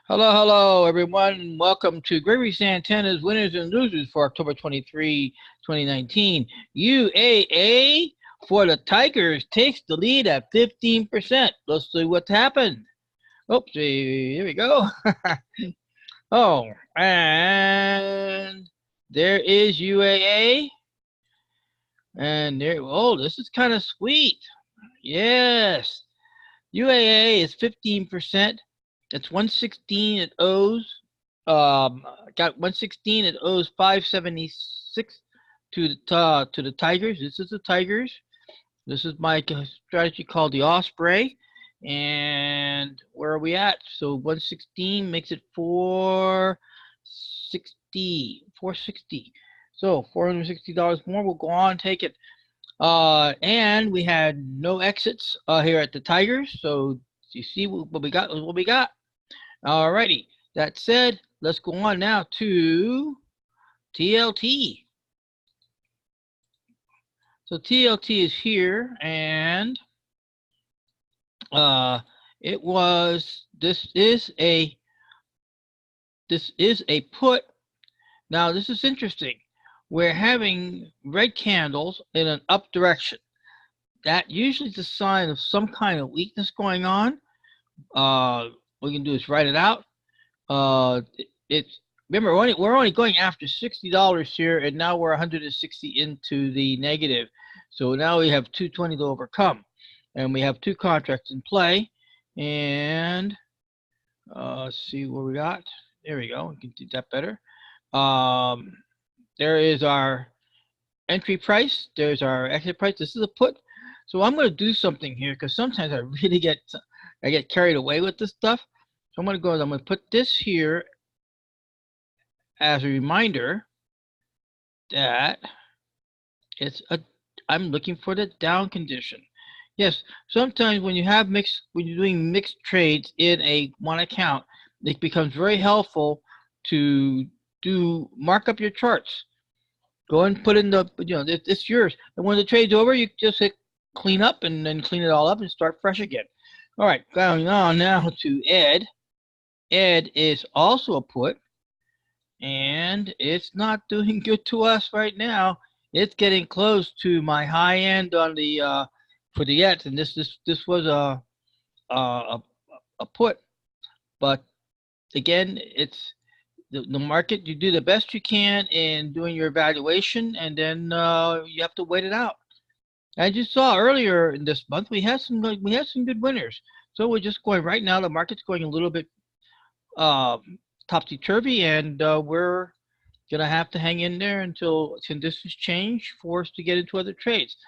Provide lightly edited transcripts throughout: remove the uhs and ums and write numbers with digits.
Hello, everyone. Welcome to Gregory Santana's Winners and Losers for October 23, 2019. UAA for the Tigers takes the lead at 15%. Let's see what happened. Oops, here we go. Oh, and there is UAA. And this is kind of sweet. Yes. UAA is 15%. It's 116 it owes. Got 116. It owes 576 to the Tigers. This is the Tigers. This is my strategy called the Osprey. And where are we at? So 116 makes it 460. 460. So $460 more. We'll go on and take it. And we had no exits here at the Tigers. So you see what we got? What we got? Alrighty. That said, let's go on now to TLT. So TLT is here, and this is a put. Now this is interesting. We're having red candles in an up direction. That usually is a sign of some kind of weakness going on. What we can do is write it out. Remember we're only going after $60 here, and now we're 160 into the negative. So now we have 220 to overcome, and we have two contracts in play. And let's see what we got. There we go. We can do that better. There is our entry price. There's our exit price. This is a put. So I'm going to do something here because sometimes I really get carried away with this stuff. So I'm going to put this here as a reminder that I'm looking for the down condition. Yes, sometimes when you're doing mixed trades in one account, it becomes very helpful to mark up your charts. Go and put in it's yours. And when the trade's over, you just hit clean up and then clean it all up and start fresh again. All right, going on now to Ed. Ed is also a put, and it's not doing good to us right now. It's getting close to my high end on the for the Eds, and this was a put, but again, it's the market. You do the best you can in doing your evaluation, and then you have to wait it out. As you saw earlier in this month, we had some good winners. So we're just going right now. The market's going a little bit topsy-turvy, and we're gonna have to hang in there until conditions change for us to get into other trades.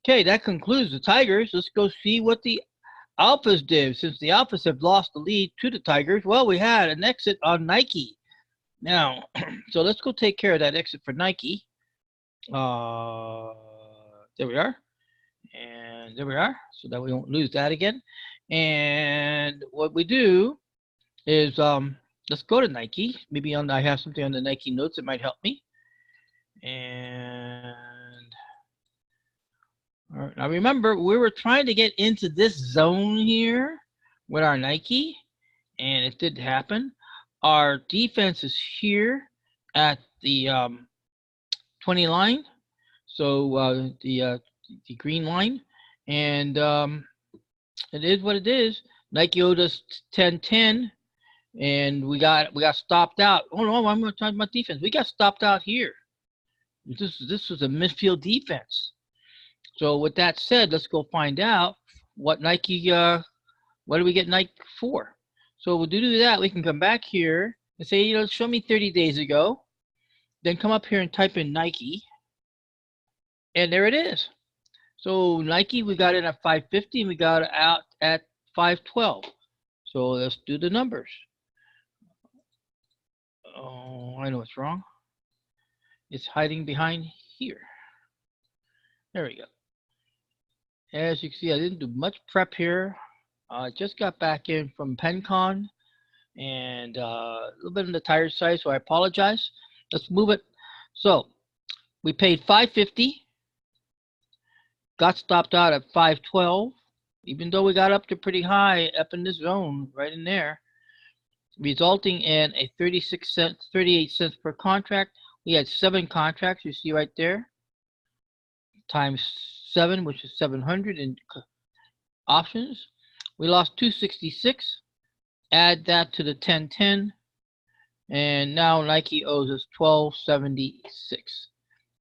Okay, that concludes the Tigers. Let's go see what the Alphas did. Since the Alphas have lost the lead to the Tigers, well, we had an exit on Nike. Now, so let's go take care of that exit for Nike. There we are. And there we are, so that we won't lose that again. And what we do is let's go to Nike. Maybe I have something on the Nike notes that might help me. And all right, now remember, we were trying to get into this zone here with our Nike, and it didn't happen. Our defense is here at the 20 line, so the green line, and it is what it is. Nike owed us 10-10, and we got stopped out. Oh no, I'm going to talk about defense. We got stopped out here. This was a midfield defense. So with that said, let's go find out what Nike. What do we get Nike for? So we'll do that. We can come back here and say, show me 30 days ago. Then come up here and type in Nike, and there it is. So Nike, we got in at 550, and we got out at 512. So let's do the numbers. Oh, I know what's wrong. It's hiding behind here. There we go. As you can see, I didn't do much prep here. I just got back in from PenCon, and a little bit on the tired side, so I apologize. Let's move it. So we paid 550. Got stopped out at 512, even though we got up to pretty high up in this zone right in there. resulting in a 38 cents per contract. We had 7 contracts, you see right there, times 7, which is 700 in options. We lost 266. Add that to the 1010, and now Nike owes us 1276.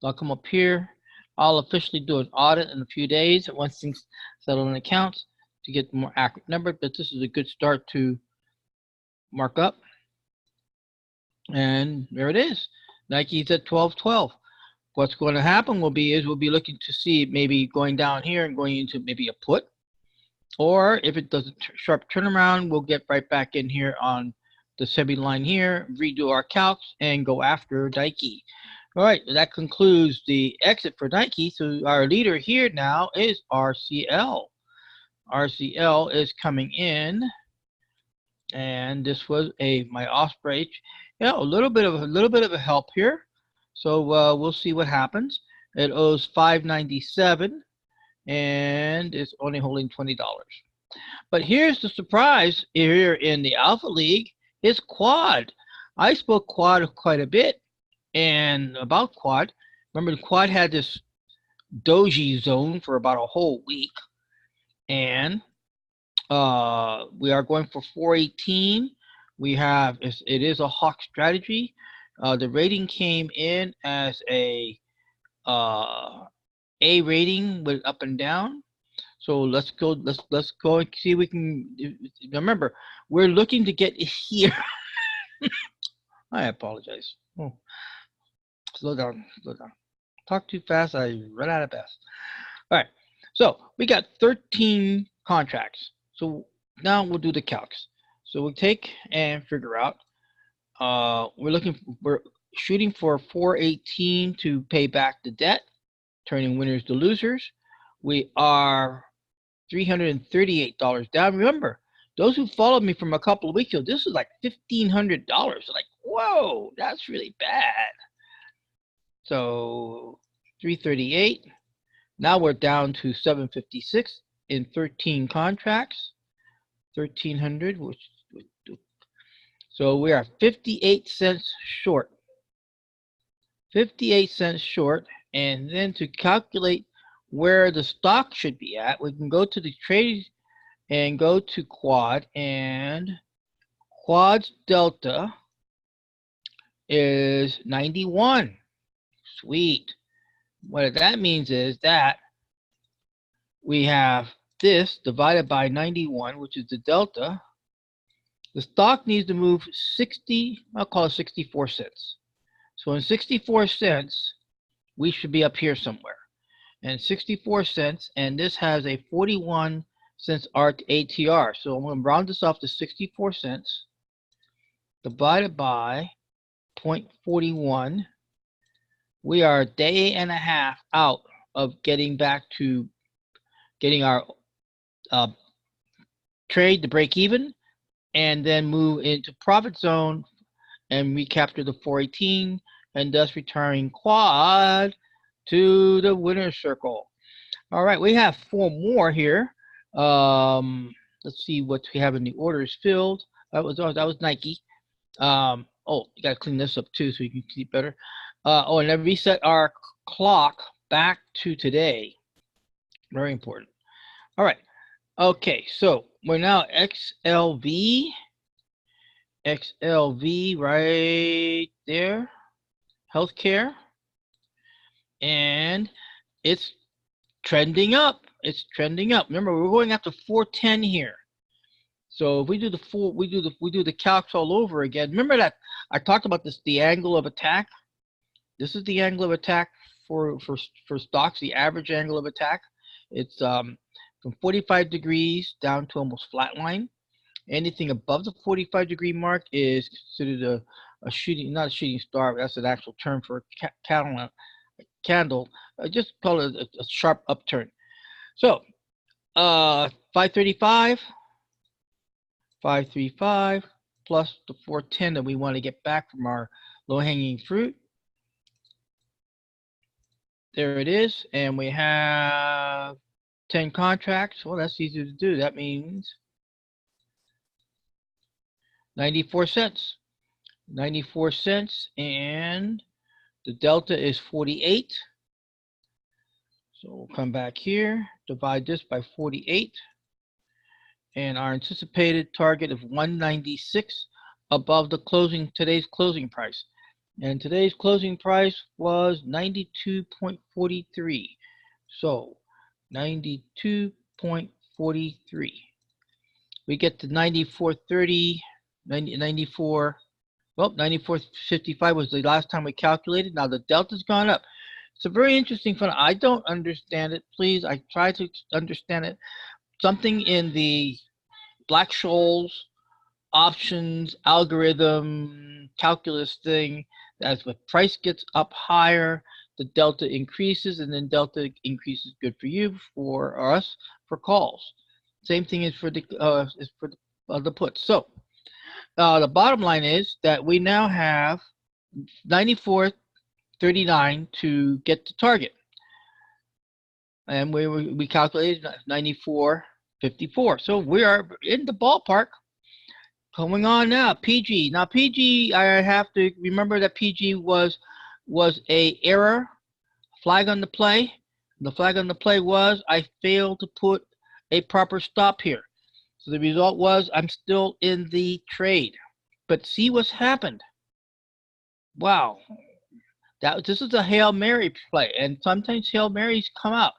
I'll come up here. I'll officially do an audit in a few days once things settle in accounts to get the more accurate number, but this is a good start to mark up. And there it is. Nike's at 1212. What's going to happen we'll be looking to see maybe going down here and going into maybe a put. Or if it does a sharp turnaround, we'll get right back in here on the semi line here, redo our calcs, and go after Nike. All right, that concludes the exit for Nike. So our leader here now is RCL. RCL is coming in, and this was my Osprey. Yeah, a little bit of a help here. So we'll see what happens. It owes $5.97, and it's only holding $20. But here's the surprise here in the Alpha League is Quad. I spoke Quad quite a bit, and about Quad. Remember, Quad had this doji zone for about a whole week, and we are going for 418. We have it is a hawk strategy. The rating came in as a rating with up and down. So let's go and see if we can. Remember, we're looking to get here. I apologize. Oh, slow down. Talk too fast, I run out of breath. All right, so we got 13 contracts. So now we'll do the calcs. So we'll take and figure out. We're shooting for 418 to pay back the debt, turning winners to losers. We are $338 down. Remember, those who followed me from a couple of weeks ago, this is like $1,500. Like, whoa, that's really bad. So 338. Now we're down to 756 in 13 contracts. 1,300, so we are 58 cents short. 58 cents short, and then to calculate where the stock should be at, we can go to the trade and go to Quad, and Quad's delta is 91. Sweet. What that means is that we have this divided by 91, which is the delta. The stock needs to move 60, I'll call it 64 cents. So in 64 cents, we should be up here somewhere. And 64 cents, and this has a 41 cents ATR. So I'm going to round this off to 64 cents divided by 0.41. We are a day and a half out of getting back to getting our trade to break even, and then move into profit zone and recapture the 418, and thus returning Quad to the winner's circle. All right, we have 4 more here. Let's see what we have in the orders filled. That was Nike. Oh, you got to clean this up too so you can see better. And then reset our clock back to today. Very important. All right. Okay, so we're now XLV right there, healthcare, and it's trending up. It's trending up. Remember, we're going after 410 here. So if we do the calcs all over again. Remember that I talked about this, the angle of attack. This is the angle of attack for stocks, the average angle of attack. It's from 45 degrees down to almost flat line. Anything above the 45-degree mark is considered a shooting, not a shooting star, but that's an actual term for a candle. Just call it a sharp upturn. So 535 plus the 410 that we want to get back from our low-hanging fruit. There it is, and we have 10 contracts. Well, that's easy to do. That means 94 cents. 94 cents, and the delta is 48. So we'll come back here, divide this by 48, and our anticipated target of 196 above the today's closing price. And today's closing price was 92.43. So 92.43. We get to 94.30, 94. Well, 94.55 was the last time we calculated. Now the delta's gone up. It's a very interesting phenomenon. I don't understand it. Please, I try to understand it. Something in the Black-Scholes options algorithm calculus thing, as the price gets up higher, the delta increases, and then delta increases good for you, for us, for calls. Same thing is for the puts. So the bottom line is that we now have 94.39 to get the target, and we calculated 94.54. So we are in the ballpark. Going on now, PG. Now PG, I have to remember that PG was a error, flag on the play. The flag on the play was I failed to put a proper stop here. So the result was I'm still in the trade. But see what's happened. Wow. This is a Hail Mary play, and sometimes Hail Marys come out.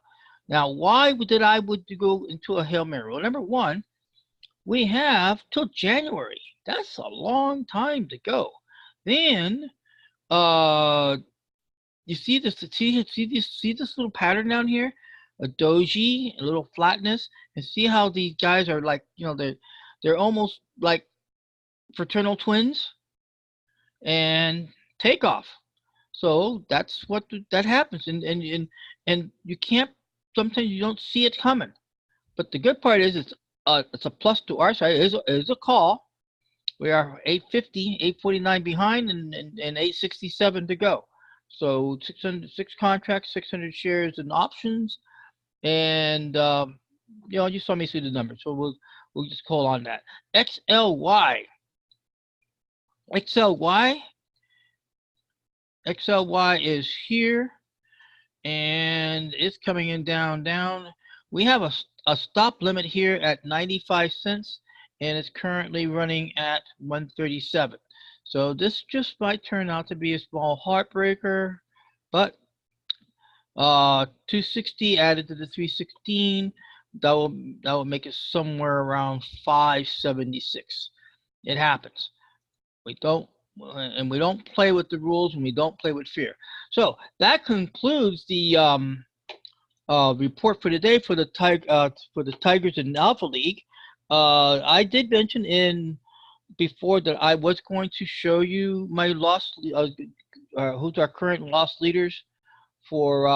Now, why did I go into a Hail Mary? Well, number one, we have till January. That's a long time to go. Then, you see this? See this little pattern down here? A doji, a little flatness, and see how these guys are like, they're almost like fraternal twins, and takeoff. So that's what that happens, and you can't. Sometimes you don't see it coming. But the good part is it's a plus to our side. It is a call. We are 850, 849 behind, and 867 to go. So 606 contracts, 600 shares and options, and you saw me see the numbers. So we'll just call on that. XLY. XLY is here, and it's coming in down. We have a stop limit here at 95 cents, and it's currently running at 137. So this just might turn out to be a small heartbreaker, but 260 added to the 316, that will make it somewhere around 576. It happens. We don't play with the rules, and we don't play with fear. So that concludes the report for today for the Tigers in Alpha League. I did mention before that I was going to show you my who's our current loss leaders for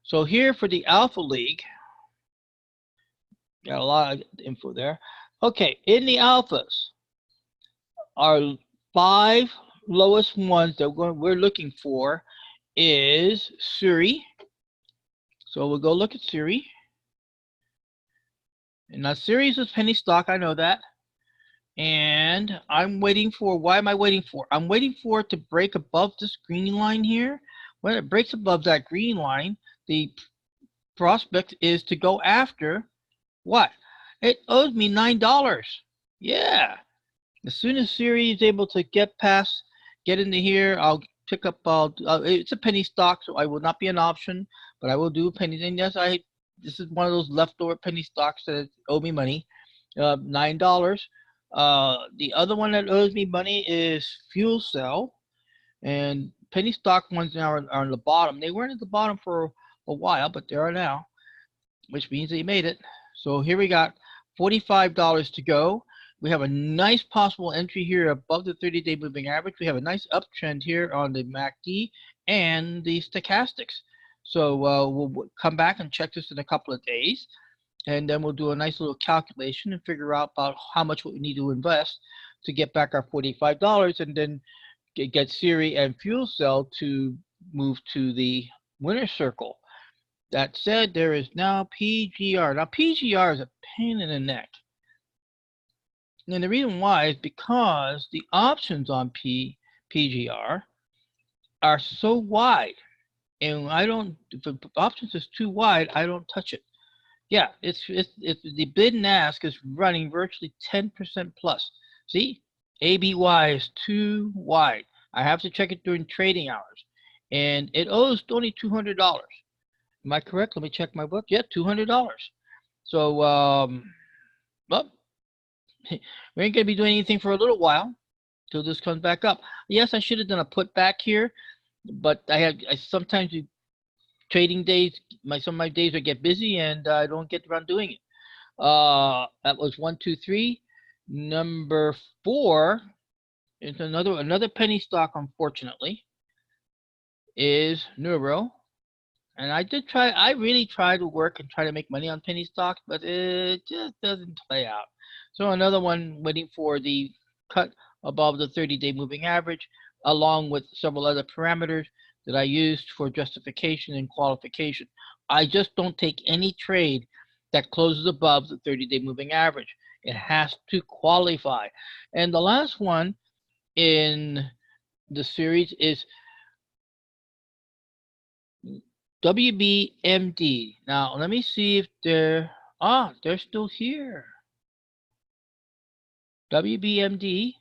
so here for the Alpha League, got a lot of info there. Okay, in the alphas, our 5 lowest ones that we're looking for is Suri. So we'll go look at Suri. And now Suri is a penny stock, I know that. And I'm waiting for, why am I waiting for? I'm waiting for it to break above this green line here. When it breaks above that green line, the prospect is to go after what? It owes me $9. Yeah. As soon as Siri is able to get into here, I'll pick up. It's a penny stock, so I will not be an option, but I will do pennies. And yes, this is one of those leftover penny stocks that owe me money, $9. The other one that owes me money is Fuel Cell, and penny stock ones now are on the bottom. They weren't at the bottom for a while, but they are now, which means they made it. So here we got $45 to go. We have a nice possible entry here above the 30-day moving average. We have a nice uptrend here on the MACD and the stochastics. So we'll come back and check this in a couple of days, and then we'll do a nice little calculation and figure out about how much we need to invest to get back our $45, and then get Siri and Fuel Cell to move to the winner's circle. That said, there is now PGR. Now PGR is a pain in the neck. And the reason why is because the options on PGR are so wide. And I don't, if the options is too wide, I don't touch it. Yeah, it's the bid and ask is running virtually 10% plus. See, ABY is too wide. I have to check it during trading hours, and it owes only $200. Am I correct? Let me check my book. Yeah, $200. So, well, we ain't gonna be doing anything for a little while till this comes back up. Yes, I should have done a put back here, but I sometimes trading days, some of my days I get busy and I don't get around doing it. That was 1, 2, 3. Number 4 is another penny stock, unfortunately, is Neuro. And I really try to work and try to make money on penny stocks, but it just doesn't play out. So another one waiting for the cut above the 30-day moving average, along with several other parameters that I used for justification and qualification. I just don't take any trade that closes above the 30-day moving average. It has to qualify. And the last one in the series is WBMD. Now, let me see if they're still here. WBMD.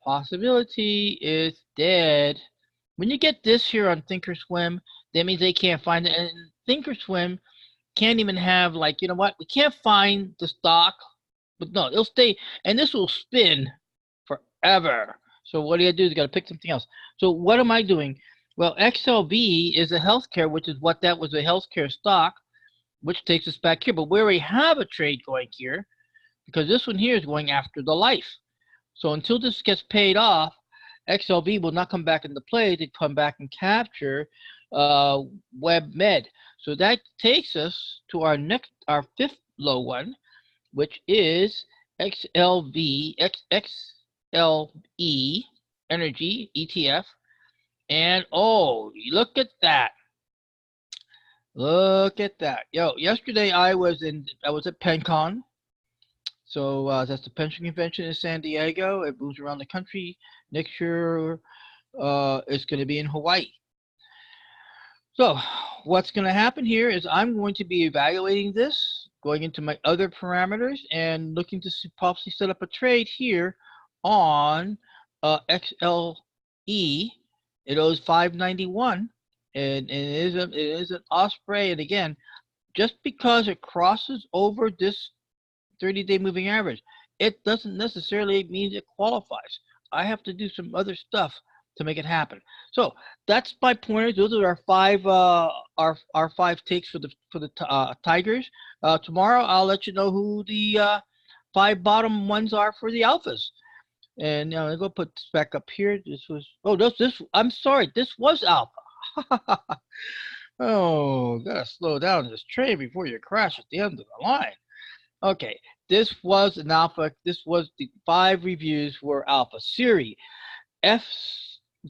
Possibility is dead. When you get this here on Thinkorswim, that means they can't find it. And Thinkorswim can't even have, like, you know what? We can't find the stock, but no, it'll stay, and this will spin forever. So what do you do? You got to pick something else. So what am I doing? Well, XLV is a healthcare, which is what that was, a healthcare stock, which takes us back here. But we already have a trade going here because this one here is going after the life. So until this gets paid off, XLV will not come back into play to come back and capture WebMed. So that takes us to our fifth low one, which is XLE Energy ETF. And oh, look at that. Look at that. Yo, yesterday I was at PenCon. So that's the pension convention in San Diego. It moves around the country. Next year it's going to be in Hawaii. So what's going to happen here is I'm going to be evaluating this, going into my other parameters, and looking to possibly set up a trade here on XLE. It owes 591, and it is an Osprey. And again, just because it crosses over this 30-day moving average, it doesn't necessarily mean it qualifies. I have to do some other stuff to make it happen. So that's my pointers. Those are our five takes for the Tigers. Tomorrow I'll let you know who the 5 bottom ones are for the alphas. And I'm gonna put this back up here. This was I'm sorry, this was alpha. Oh, gotta slow down this train before you crash at the end of the line. Okay, this was an alpha. This was the 5 reviews were alpha. Siri, F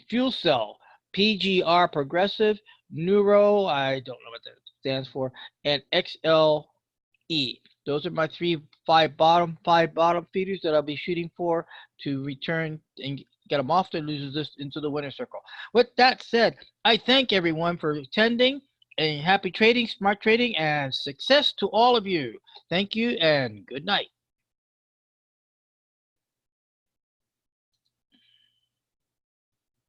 fuel cell, PGR progressive, Neuro, I don't know what that stands for, and XLE. Those are my 5 bottom feeders that I'll be shooting for to return and get them off the losers list into the winner circle. With that said, I thank everyone for attending, and happy trading, smart trading, and success to all of you. Thank you and good night.